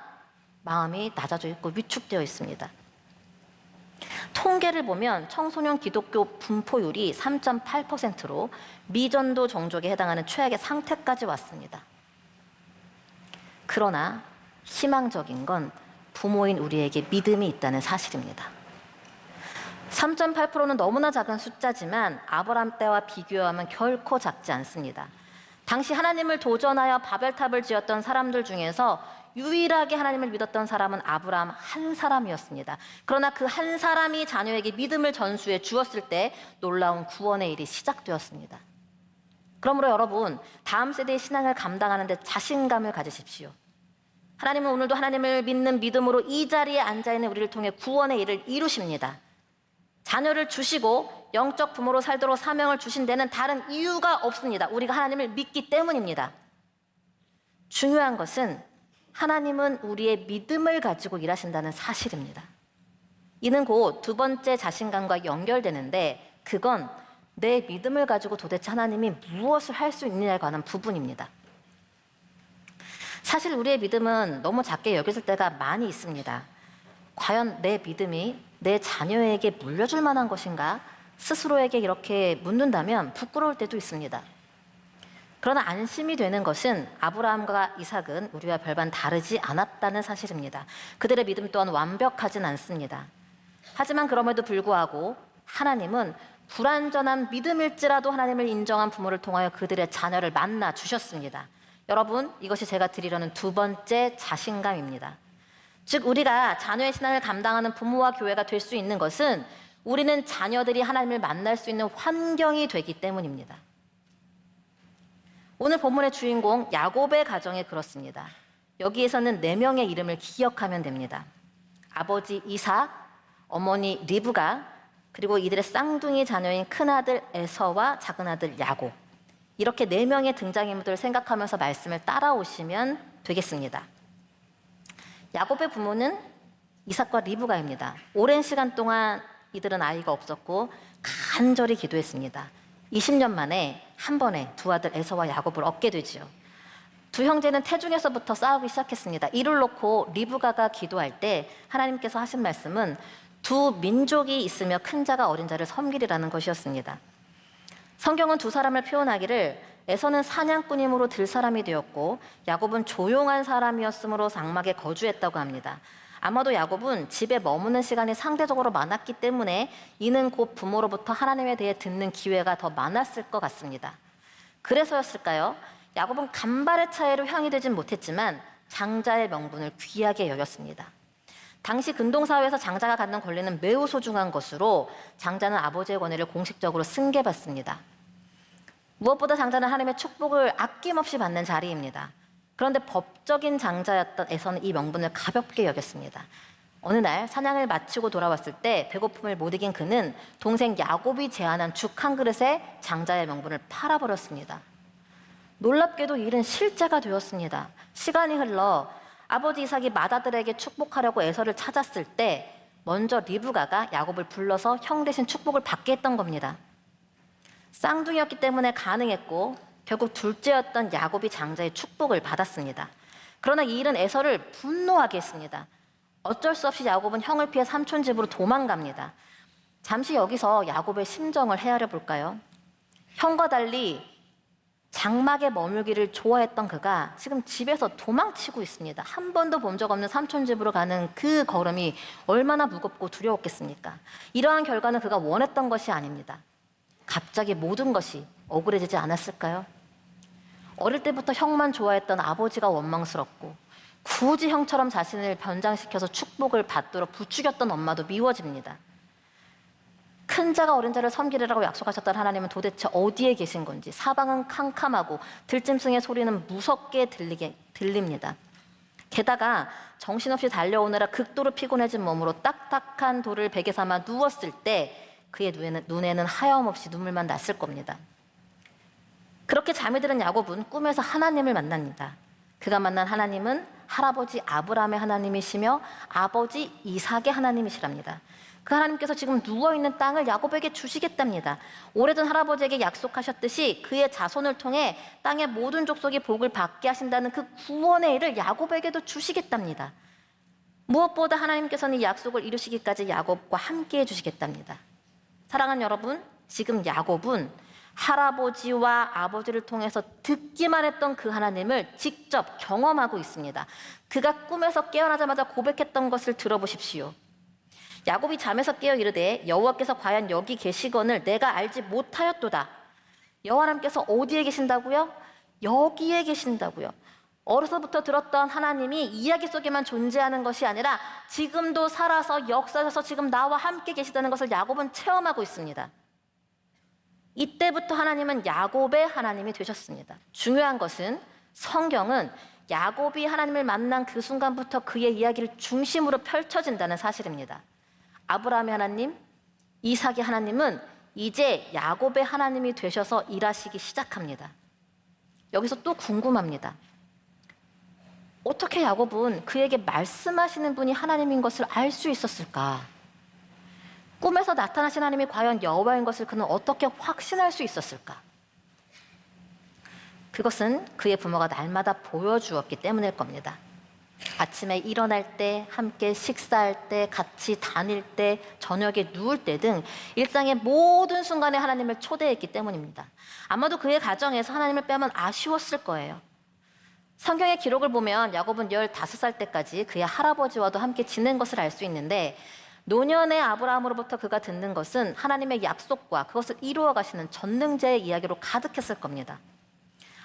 마음이 낮아져 있고 위축되어 있습니다. 통계를 보면 청소년 기독교 분포율이 3.8%로 미전도 종족에 해당하는 최악의 상태까지 왔습니다. 그러나 희망적인 건 부모인 우리에게 믿음이 있다는 사실입니다. 3.8%는 너무나 작은 숫자지만 아브라함 때와 비교하면 결코 작지 않습니다. 당시 하나님을 도전하여 바벨탑을 지었던 사람들 중에서 유일하게 하나님을 믿었던 사람은 아브라함 한 사람이었습니다. 그러나 그 한 사람이 자녀에게 믿음을 전수해 주었을 때 놀라운 구원의 일이 시작되었습니다. 그러므로 여러분, 다음 세대의 신앙을 감당하는 데 자신감을 가지십시오. 하나님은 오늘도 하나님을 믿는 믿음으로 이 자리에 앉아있는 우리를 통해 구원의 일을 이루십니다. 자녀를 주시고 영적 부모로 살도록 사명을 주신 데는 다른 이유가 없습니다. 우리가 하나님을 믿기 때문입니다. 중요한 것은 하나님은 우리의 믿음을 가지고 일하신다는 사실입니다. 이는 곧 두 번째 자신감과 연결되는데 그건 내 믿음을 가지고 도대체 하나님이 무엇을 할 수 있느냐에 관한 부분입니다. 사실 우리의 믿음은 너무 작게 여겨질 때가 많이 있습니다. 과연 내 믿음이 내 자녀에게 물려줄 만한 것인가? 스스로에게 이렇게 묻는다면 부끄러울 때도 있습니다. 그러나 안심이 되는 것은 아브라함과 이삭은 우리와 별반 다르지 않았다는 사실입니다. 그들의 믿음 또한 완벽하진 않습니다. 하지만 그럼에도 불구하고 하나님은 불완전한 믿음일지라도 하나님을 인정한 부모를 통하여 그들의 자녀를 만나 주셨습니다. 여러분, 이것이 제가 드리려는 두 번째 자신감입니다. 즉 우리가 자녀의 신앙을 감당하는 부모와 교회가 될 수 있는 것은 우리는 자녀들이 하나님을 만날 수 있는 환경이 되기 때문입니다. 오늘 본문의 주인공 야곱의 가정이 그렇습니다. 여기에서는 4명의 이름을 기억하면 됩니다. 아버지 이삭, 어머니 리브가, 그리고 이들의 쌍둥이 자녀인 큰아들 에서와 작은아들 야곱. 이렇게 4명의 등장인물들을 생각하면서 말씀을 따라오시면 되겠습니다. 야곱의 부모는 이삭과 리브가입니다. 오랜 시간 동안 이들은 아이가 없었고 간절히 기도했습니다. 20년 만에 한 번에 두 아들 에서와 야곱을 얻게 되지요. 두 형제는 태중에서부터 싸우기 시작했습니다. 이를 놓고 리브가가 기도할 때 하나님께서 하신 말씀은 두 민족이 있으며 큰 자가 어린 자를 섬기리라는 것이었습니다. 성경은 두 사람을 표현하기를 에서는 사냥꾼이므로 들 사람이 되었고 야곱은 조용한 사람이었으므로 장막에 거주했다고 합니다. 아마도 야곱은 집에 머무는 시간이 상대적으로 많았기 때문에 이는 곧 부모로부터 하나님에 대해 듣는 기회가 더 많았을 것 같습니다. 그래서였을까요? 야곱은 간발의 차이로 형이 되진 못했지만 장자의 명분을 귀하게 여겼습니다. 당시 근동사회에서 장자가 갖는 권리는 매우 소중한 것으로 장자는 아버지의 권위를 공식적으로 승계받습니다. 무엇보다 장자는 하나님의 축복을 아낌없이 받는 자리입니다. 그런데 법적인 장자였던 에서는 이 명분을 가볍게 여겼습니다. 어느 날 사냥을 마치고 돌아왔을 때 배고픔을 못 이긴 그는 동생 야곱이 제안한 죽 한 그릇에 장자의 명분을 팔아버렸습니다. 놀랍게도 일은 실제가 되었습니다. 시간이 흘러 아버지 이삭이 맏아들에게 축복하려고 에서를 찾았을 때 먼저 리브가가 야곱을 불러서 형 대신 축복을 받게 했던 겁니다. 쌍둥이였기 때문에 가능했고 결국 둘째였던 야곱이 장자의 축복을 받았습니다. 그러나 이 일은 에서를 분노하게 했습니다. 어쩔 수 없이 야곱은 형을 피해 삼촌 집으로 도망갑니다. 잠시 여기서 야곱의 심정을 헤아려 볼까요? 형과 달리 장막에 머물기를 좋아했던 그가 지금 집에서 도망치고 있습니다. 한 번도 본 적 없는 삼촌 집으로 가는 그 걸음이 얼마나 무겁고 두려웠겠습니까? 이러한 결과는 그가 원했던 것이 아닙니다. 갑자기 모든 것이 억울해지지 않았을까요? 어릴 때부터 형만 좋아했던 아버지가 원망스럽고 굳이 형처럼 자신을 변장시켜서 축복을 받도록 부추겼던 엄마도 미워집니다. 큰 자가 어린 자를 섬기리라고 약속하셨던 하나님은 도대체 어디에 계신 건지 사방은 캄캄하고 들짐승의 소리는 무섭게 들립니다. 게다가 정신없이 달려오느라 극도로 피곤해진 몸으로 딱딱한 돌을 베개 삼아 누웠을 때 그의 눈에는 하염없이 눈물만 났을 겁니다. 그렇게 잠이 들은 야곱은 꿈에서 하나님을 만납니다. 그가 만난 하나님은 할아버지 아브라함의 하나님이시며 아버지 이삭의 하나님이시랍니다. 그 하나님께서 지금 누워있는 땅을 야곱에게 주시겠답니다. 오래전 할아버지에게 약속하셨듯이 그의 자손을 통해 땅의 모든 족속이 복을 받게 하신다는 그 구원의 일을 야곱에게도 주시겠답니다. 무엇보다 하나님께서는 이 약속을 이루시기까지 야곱과 함께 해주시겠답니다. 사랑하는 여러분, 지금 야곱은 할아버지와 아버지를 통해서 듣기만 했던 그 하나님을 직접 경험하고 있습니다. 그가 꿈에서 깨어나자마자 고백했던 것을 들어보십시오. 야곱이 잠에서 깨어 이르되 여호와께서 과연 여기 계시거늘 내가 알지 못하였도다. 여호와 하나님께서 어디에 계신다고요? 여기에 계신다고요. 어려서부터 들었던 하나님이 이야기 속에만 존재하는 것이 아니라 지금도 살아서 역사하셔서 지금 나와 함께 계시다는 것을 야곱은 체험하고 있습니다. 이때부터 하나님은 야곱의 하나님이 되셨습니다. 중요한 것은 성경은 야곱이 하나님을 만난 그 순간부터 그의 이야기를 중심으로 펼쳐진다는 사실입니다. 아브라함의 하나님, 이삭의 하나님은 이제 야곱의 하나님이 되셔서 일하시기 시작합니다. 여기서 또 궁금합니다. 어떻게 야곱은 그에게 말씀하시는 분이 하나님인 것을 알 수 있었을까? 꿈에서 나타나신 하나님이 과연 여호와인 것을 그는 어떻게 확신할 수 있었을까? 그것은 그의 부모가 날마다 보여주었기 때문일 겁니다. 아침에 일어날 때, 함께 식사할 때, 같이 다닐 때, 저녁에 누울 때 등 일상의 모든 순간에 하나님을 초대했기 때문입니다. 아마도 그의 가정에서 하나님을 빼면 아쉬웠을 거예요. 성경의 기록을 보면 야곱은 15살 때까지 그의 할아버지와도 함께 지낸 것을 알 수 있는데 노년의 아브라함으로부터 그가 듣는 것은 하나님의 약속과 그것을 이루어 가시는 전능자의 이야기로 가득했을 겁니다.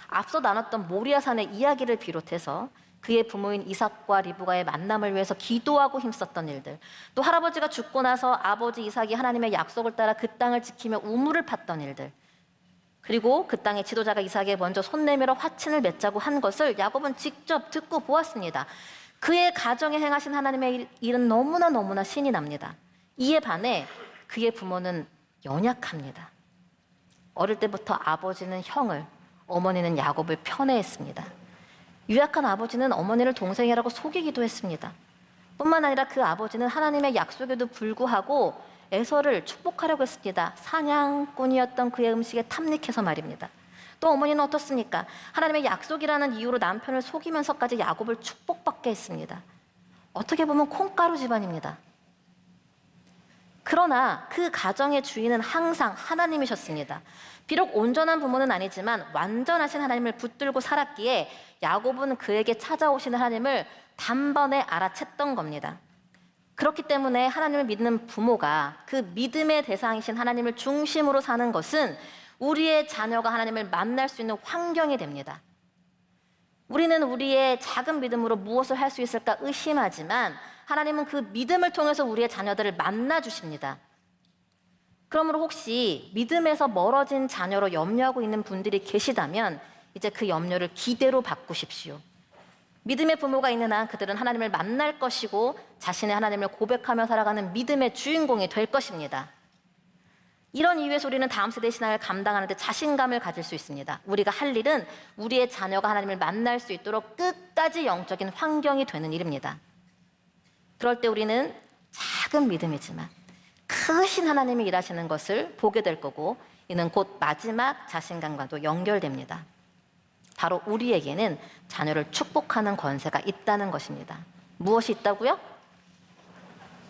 앞서 나눴던 모리아산의 이야기를 비롯해서 그의 부모인 이삭과 리브가의 만남을 위해서 기도하고 힘썼던 일들, 또 할아버지가 죽고 나서 아버지 이삭이 하나님의 약속을 따라 그 땅을 지키며 우물을 팠던 일들, 그리고 그 땅의 지도자가 이삭에게 먼저 손 내밀어 화친을 맺자고 한 것을 야곱은 직접 듣고 보았습니다. 그의 가정에 행하신 하나님의 일은 너무나 신이 납니다. 이에 반해 그의 부모는 연약합니다. 어릴 때부터 아버지는 형을, 어머니는 야곱을 편애했습니다. 유약한 아버지는 어머니를 동생이라고 속이기도 했습니다. 뿐만 아니라 그 아버지는 하나님의 약속에도 불구하고 에서를 축복하려고 했습니다. 사냥꾼이었던 그의 음식에 탐닉해서 말입니다. 또 어머니는 어떻습니까? 하나님의 약속이라는 이유로 남편을 속이면서까지 야곱을 축복받게 했습니다. 어떻게 보면 콩가루 집안입니다. 그러나 그 가정의 주인은 항상 하나님이셨습니다. 비록 온전한 부모는 아니지만 완전하신 하나님을 붙들고 살았기에 야곱은 그에게 찾아오시는 하나님을 단번에 알아챘던 겁니다. 그렇기 때문에 하나님을 믿는 부모가 그 믿음의 대상이신 하나님을 중심으로 사는 것은 우리의 자녀가 하나님을 만날 수 있는 환경이 됩니다. 우리는 우리의 작은 믿음으로 무엇을 할 수 있을까 의심하지만 하나님은 그 믿음을 통해서 우리의 자녀들을 만나 주십니다. 그러므로 혹시 믿음에서 멀어진 자녀로 염려하고 있는 분들이 계시다면 이제 그 염려를 기대로 바꾸십시오. 믿음의 부모가 있는 한 그들은 하나님을 만날 것이고 자신의 하나님을 고백하며 살아가는 믿음의 주인공이 될 것입니다. 이런 이유에서 우리는 다음 세대의 신앙을 감당하는 데 자신감을 가질 수 있습니다. 우리가 할 일은 우리의 자녀가 하나님을 만날 수 있도록 끝까지 영적인 환경이 되는 일입니다. 그럴 때 우리는 작은 믿음이지만 크신 하나님이 일하시는 것을 보게 될 거고 이는 곧 마지막 자신감과도 연결됩니다. 바로 우리에게는 자녀를 축복하는 권세가 있다는 것입니다. 무엇이 있다고요?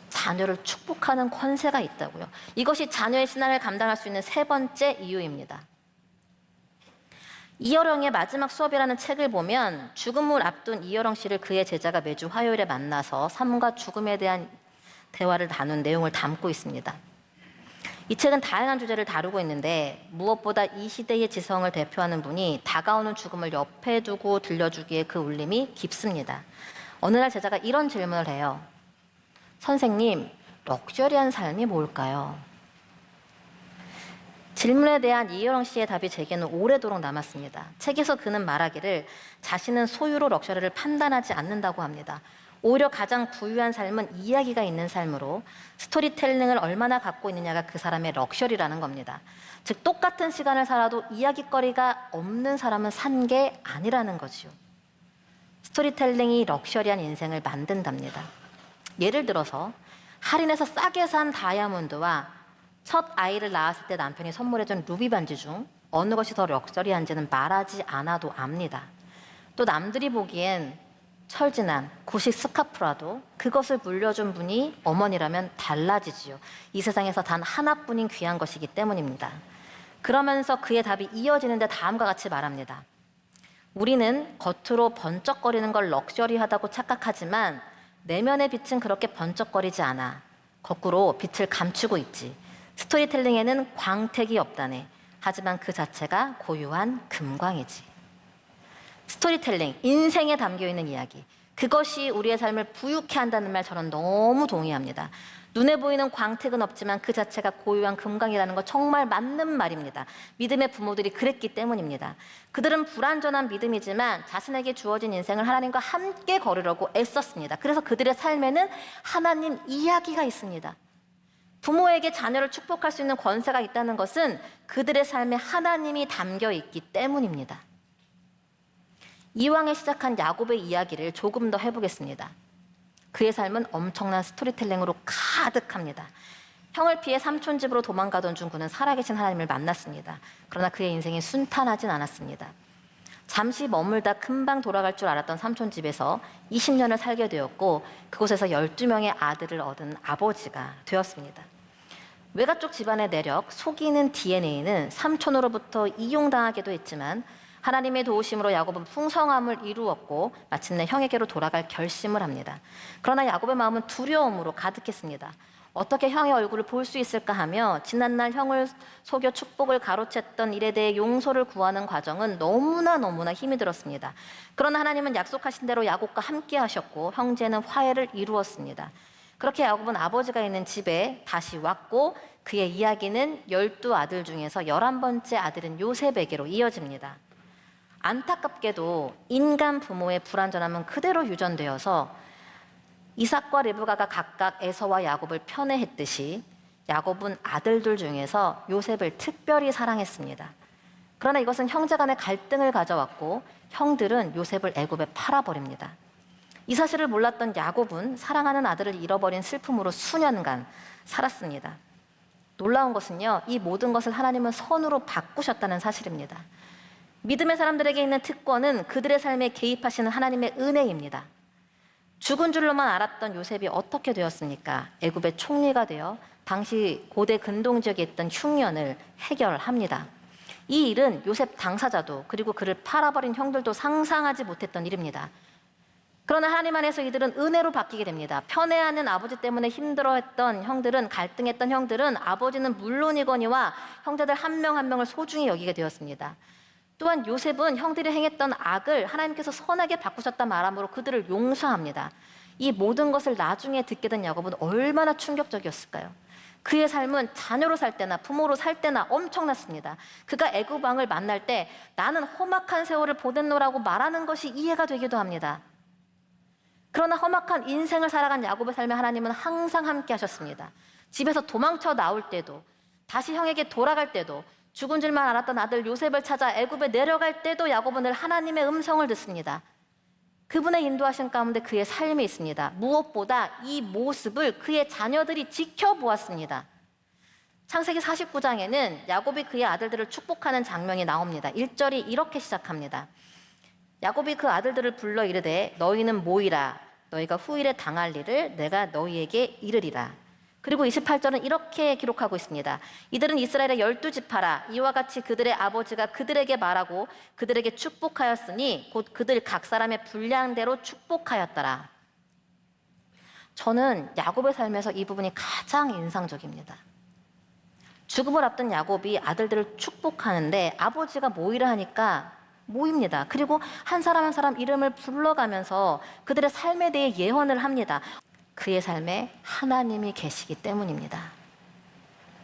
자녀를 축복하는 권세가 있다고요. 이것이 자녀의 신앙을 감당할 수 있는 세 번째 이유입니다. 이여령의 마지막 수업이라는 책을 보면 죽음을 앞둔 이여령 씨를 그의 제자가 매주 화요일에 만나서 삶과 죽음에 대한 대화를 나눈 내용을 담고 있습니다. 이 책은 다양한 주제를 다루고 있는데 무엇보다 이 시대의 지성을 대표하는 분이 다가오는 죽음을 옆에 두고 들려주기에 그 울림이 깊습니다. 어느 날 제자가 이런 질문을 해요. 선생님, 럭셔리한 삶이 뭘까요? 질문에 대한 이여령 씨의 답이 제게는 오래도록 남았습니다. 책에서 그는 말하기를 자신은 소유로 럭셔리를 판단하지 않는다고 합니다. 오히려 가장 부유한 삶은 이야기가 있는 삶으로 스토리텔링을 얼마나 갖고 있느냐가 그 사람의 럭셔리라는 겁니다. 즉 똑같은 시간을 살아도 이야기거리가 없는 사람은 산 게 아니라는 거지요. 스토리텔링이 럭셔리한 인생을 만든답니다. 예를 들어서 할인해서 싸게 산 다이아몬드와 첫 아이를 낳았을 때 남편이 선물해준 루비 반지 중 어느 것이 더 럭셔리한지는 말하지 않아도 압니다. 또 남들이 보기엔 철진한 고식 스카프라도 그것을 물려준 분이 어머니라면 달라지지요. 이 세상에서 단 하나뿐인 귀한 것이기 때문입니다. 그러면서 그의 답이 이어지는데 다음과 같이 말합니다. 우리는 겉으로 번쩍거리는 걸 럭셔리하다고 착각하지만 내면의 빛은 그렇게 번쩍거리지 않아. 거꾸로 빛을 감추고 있지. 스토리텔링에는 광택이 없다네. 하지만 그 자체가 고유한 금광이지. 스토리텔링, 인생에 담겨있는 이야기. 그것이 우리의 삶을 부유케 한다는 말 저는 너무 동의합니다. 눈에 보이는 광택은 없지만 그 자체가 고유한 금강이라는 거 정말 맞는 말입니다. 믿음의 부모들이 그랬기 때문입니다. 그들은 불완전한 믿음이지만 자신에게 주어진 인생을 하나님과 함께 걸으려고 애썼습니다. 그래서 그들의 삶에는 하나님 이야기가 있습니다. 부모에게 자녀를 축복할 수 있는 권세가 있다는 것은 그들의 삶에 하나님이 담겨 있기 때문입니다. 이왕에 시작한 야곱의 이야기를 조금 더 해보겠습니다. 그의 삶은 엄청난 스토리텔링으로 가득합니다. 형을 피해 삼촌 집으로 도망가던 중 그는 살아계신 하나님을 만났습니다. 그러나 그의 인생이 순탄하진 않았습니다. 잠시 머물다 금방 돌아갈 줄 알았던 삼촌 집에서 20년을 살게 되었고 그곳에서 12명의 아들을 얻은 아버지가 되었습니다. 외가 쪽 집안의 내력, 속이는 DNA는 삼촌으로부터 이용당하기도 했지만 하나님의 도우심으로 야곱은 풍성함을 이루었고 마침내 형에게로 돌아갈 결심을 합니다. 그러나 야곱의 마음은 두려움으로 가득했습니다. 어떻게 형의 얼굴을 볼 수 있을까 하며 지난날 형을 속여 축복을 가로챘던 일에 대해 용서를 구하는 과정은 너무나 힘이 들었습니다. 그러나 하나님은 약속하신 대로 야곱과 함께 하셨고 형제는 화해를 이루었습니다. 그렇게 야곱은 아버지가 있는 집에 다시 왔고 그의 이야기는 12아들 중에서 11번째 아들인 요셉에게로 이어집니다. 안타깝게도 인간 부모의 불완전함은 그대로 유전되어서 이삭과 리브가가 각각 에서와 야곱을 편애했듯이 야곱은 아들들 중에서 요셉을 특별히 사랑했습니다. 그러나 이것은 형제 간의 갈등을 가져왔고 형들은 요셉을 애굽에 팔아버립니다. 이 사실을 몰랐던 야곱은 사랑하는 아들을 잃어버린 슬픔으로 수년간 살았습니다. 놀라운 것은요, 이 모든 것을 하나님은 선으로 바꾸셨다는 사실입니다. 믿음의 사람들에게 있는 특권은 그들의 삶에 개입하시는 하나님의 은혜입니다. 죽은 줄로만 알았던 요셉이 어떻게 되었습니까? 애굽의 총리가 되어 당시 고대 근동 지역에 있던 흉년을 해결합니다. 이 일은 요셉 당사자도 그리고 그를 팔아버린 형들도 상상하지 못했던 일입니다. 그러나 하나님 안에서 이들은 은혜로 바뀌게 됩니다. 편애하는 아버지 때문에 힘들어했던 형들은, 갈등했던 형들은 아버지는 물론이거니와 형제들 한 명 한 명을 소중히 여기게 되었습니다. 또한 요셉은 형들이 행했던 악을 하나님께서 선하게 바꾸셨다 말함으로 그들을 용서합니다. 이 모든 것을 나중에 듣게 된 야곱은 얼마나 충격적이었을까요? 그의 삶은 자녀로 살 때나 부모로 살 때나 엄청났습니다. 그가 애굽 왕을 만날 때 나는 험악한 세월을 보냈노라고 말하는 것이 이해가 되기도 합니다. 그러나 험악한 인생을 살아간 야곱의 삶에 하나님은 항상 함께 하셨습니다. 집에서 도망쳐 나올 때도, 다시 형에게 돌아갈 때도, 죽은 줄만 알았던 아들 요셉을 찾아 애굽에 내려갈 때도 야곱은 늘 하나님의 음성을 듣습니다. 그분의 인도하신 가운데 그의 삶이 있습니다. 무엇보다 이 모습을 그의 자녀들이 지켜보았습니다. 창세기 49장에는 야곱이 그의 아들들을 축복하는 장면이 나옵니다. 1절이 이렇게 시작합니다. 야곱이 그 아들들을 불러 이르되 너희는 모이라. 너희가 후일에 당할 일을 내가 너희에게 이르리라. 그리고 28절은 이렇게 기록하고 있습니다. 이들은 이스라엘의 12지파라. 이와 같이 그들의 아버지가 그들에게 말하고 그들에게 축복하였으니 곧 그들 각 사람의 분량대로 축복하였더라. 저는 야곱의 삶에서 이 부분이 가장 인상적입니다. 죽음을 앞둔 야곱이 아들들을 축복하는데 아버지가 모이라 하니까 모입니다. 그리고 한 사람 한 사람 이름을 불러가면서 그들의 삶에 대해 예언을 합니다. 그의 삶에 하나님이 계시기 때문입니다.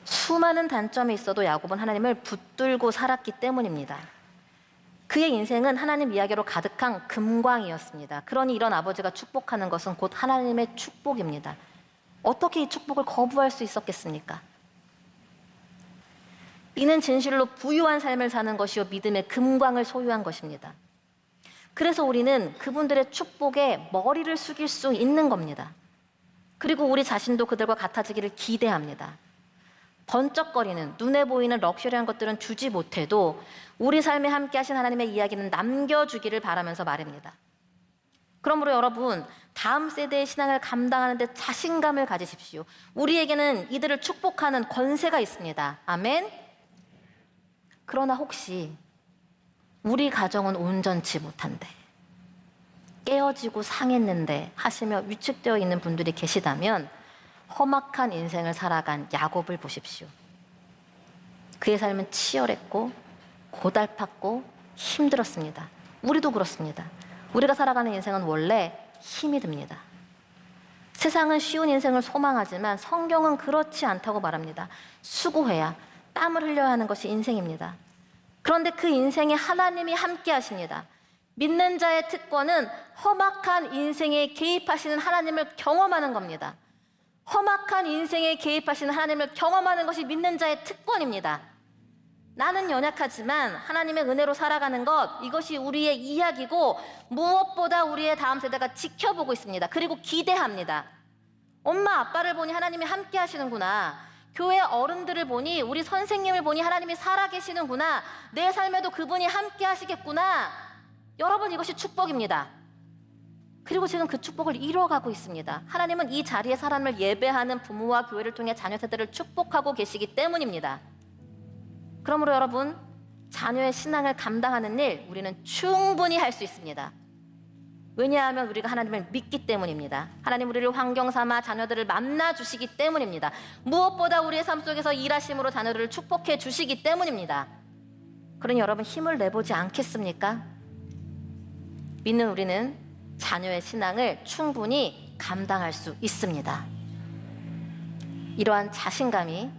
수많은 단점이 있어도 야곱은 하나님을 붙들고 살았기 때문입니다. 그의 인생은 하나님 이야기로 가득한 금광이었습니다. 그러니 이런 아버지가 축복하는 것은 곧 하나님의 축복입니다. 어떻게 이 축복을 거부할 수 있었겠습니까? 이는 진실로 부유한 삶을 사는 것이요 믿음의 금광을 소유한 것입니다. 그래서 우리는 그분들의 축복에 머리를 숙일 수 있는 겁니다. 그리고 우리 자신도 그들과 같아지기를 기대합니다. 번쩍거리는 눈에 보이는 럭셔리한 것들은 주지 못해도 우리 삶에 함께 하신 하나님의 이야기는 남겨주기를 바라면서 말입니다. 그러므로 여러분, 다음 세대의 신앙을 감당하는 데 자신감을 가지십시오. 우리에게는 이들을 축복하는 권세가 있습니다. 아멘. 그러나 혹시 우리 가정은 온전치 못한데, 깨어지고 상했는데 하시며 위축되어 있는 분들이 계시다면 험악한 인생을 살아간 야곱을 보십시오. 그의 삶은 치열했고 고달팠고 힘들었습니다. 우리도 그렇습니다. 우리가 살아가는 인생은 원래 힘이 듭니다. 세상은 쉬운 인생을 소망하지만 성경은 그렇지 않다고 말합니다. 수고해야, 땀을 흘려야 하는 것이 인생입니다. 그런데 그 인생에 하나님이 함께 하십니다. 믿는 자의 특권은 험악한 인생에 개입하시는 하나님을 경험하는 겁니다. 험악한 인생에 개입하시는 하나님을 경험하는 것이 믿는 자의 특권입니다. 나는 연약하지만 하나님의 은혜로 살아가는 것, 이것이 우리의 이야기고 무엇보다 우리의 다음 세대가 지켜보고 있습니다. 그리고 기대합니다. 엄마 아빠를 보니 하나님이 함께 하시는구나. 교회 어른들을 보니, 우리 선생님을 보니 하나님이 살아계시는구나. 내 삶에도 그분이 함께 하시겠구나. 여러분, 이것이 축복입니다. 그리고 지금 그 축복을 이뤄가고 있습니다. 하나님은 이 자리에 사람을 예배하는 부모와 교회를 통해 자녀 세대를 축복하고 계시기 때문입니다. 그러므로 여러분, 자녀의 신앙을 감당하는 일 우리는 충분히 할 수 있습니다. 왜냐하면 우리가 하나님을 믿기 때문입니다. 하나님 우리를 환경 삼아 자녀들을 만나 주시기 때문입니다. 무엇보다 우리의 삶 속에서 일하심으로 자녀들을 축복해 주시기 때문입니다. 그러니 여러분, 힘을 내보지 않겠습니까? 믿는 우리는 자녀의 신앙을 충분히 감당할 수 있습니다. 이러한 자신감이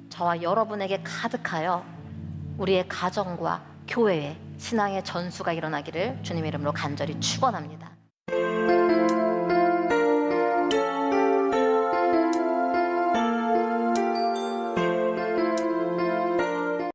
저와 여러분에게 가득하여 우리의 가정과 교회에 신앙의 전수가 일어나기를 주님의 이름으로 간절히 축원합니다.